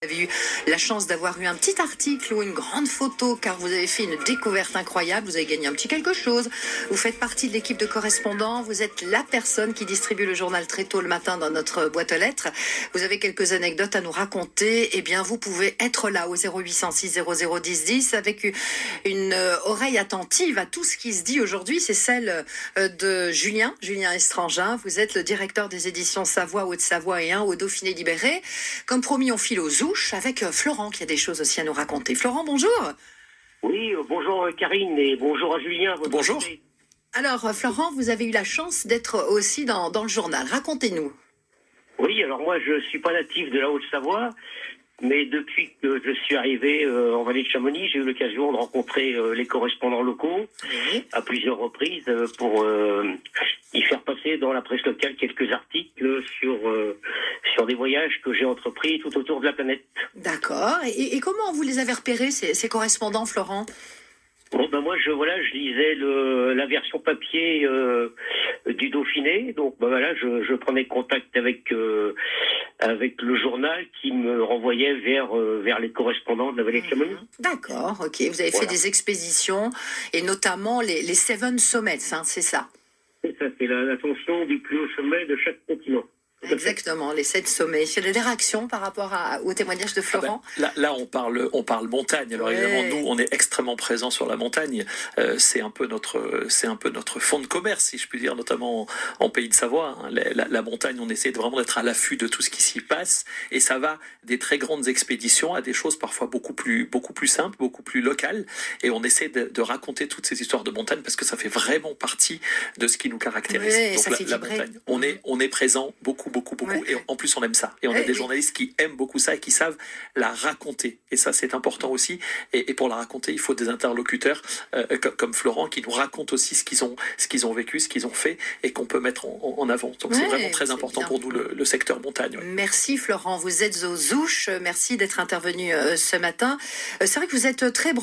Vous avez eu la chance d'avoir eu un petit article ou une grande photo car vous avez fait une découverte incroyable, vous avez gagné un petit quelque chose, vous faites partie de l'équipe de correspondants, vous êtes la personne qui distribue le journal très tôt le matin dans notre boîte aux lettres, vous avez quelques anecdotes à nous raconter, eh bien vous pouvez être là au 0806 00 10 10 avec une oreille attentive à tout ce qui se dit aujourd'hui, c'est celle de Julien Estrangin, vous êtes le directeur des éditions Savoie, Haute-Savoie et 1 au Dauphiné libéré. Comme promis, on file aux ouches avec Florent qui a des choses aussi à nous raconter. Florent, bonjour. Oui, bonjour Karine et bonjour à Julien. Bonjour. Invité. Alors Florent, vous avez eu la chance d'être aussi dans le journal. Racontez-nous. Oui, alors moi je suis pas natif de la Haute-Savoie, mais depuis que je suis arrivé en vallée de Chamonix, j'ai eu l'occasion de rencontrer les correspondants locaux à plusieurs reprises pour y faire passer dans la presse locale quelques articles sur des voyages que j'ai entrepris tout autour de la planète. D'accord. Et comment vous les avez repérés, ces correspondants, Florent ? Bon, ben moi je lisais la version papier du Dauphiné, donc ben voilà, je prenais contact avec le journal qui me renvoyait vers les correspondants de la vallée de Chamonix. D'accord, ok. Vous avez fait des expéditions et notamment les Seven Summits, hein, c'est ça. C'est ça, c'est l'ascension du plus haut sommet de chaque continent. Exactement, les 7 sommets. Il y a des réactions par rapport au témoignage de Florent ? Là, on parle montagne. Alors évidemment, nous, on est extrêmement présents sur la montagne. C'est un peu notre fond de commerce, si je puis dire, notamment en Pays de Savoie. Hein. La montagne, on essaie vraiment d'être à l'affût de tout ce qui s'y passe, et ça va des très grandes expéditions à des choses parfois beaucoup plus simples, beaucoup plus locales. Et on essaie de raconter toutes ces histoires de montagne parce que ça fait vraiment partie de ce qui nous caractérise. Ouais, donc ça fait la vibrer. montagne, on est présent beaucoup. Ouais. Et en plus on aime ça, et on a des journalistes qui aiment beaucoup ça et qui savent la raconter, et ça c'est important aussi, et pour la raconter il faut des interlocuteurs comme Florent qui nous racontent aussi ce qu'ils ont vécu, ce qu'ils ont fait, et qu'on peut mettre en avant. Donc c'est vraiment très important pour nous le secteur montagne. Ouais. Merci Florent, vous êtes aux ouches, merci d'être intervenu ce matin. C'est vrai que vous êtes très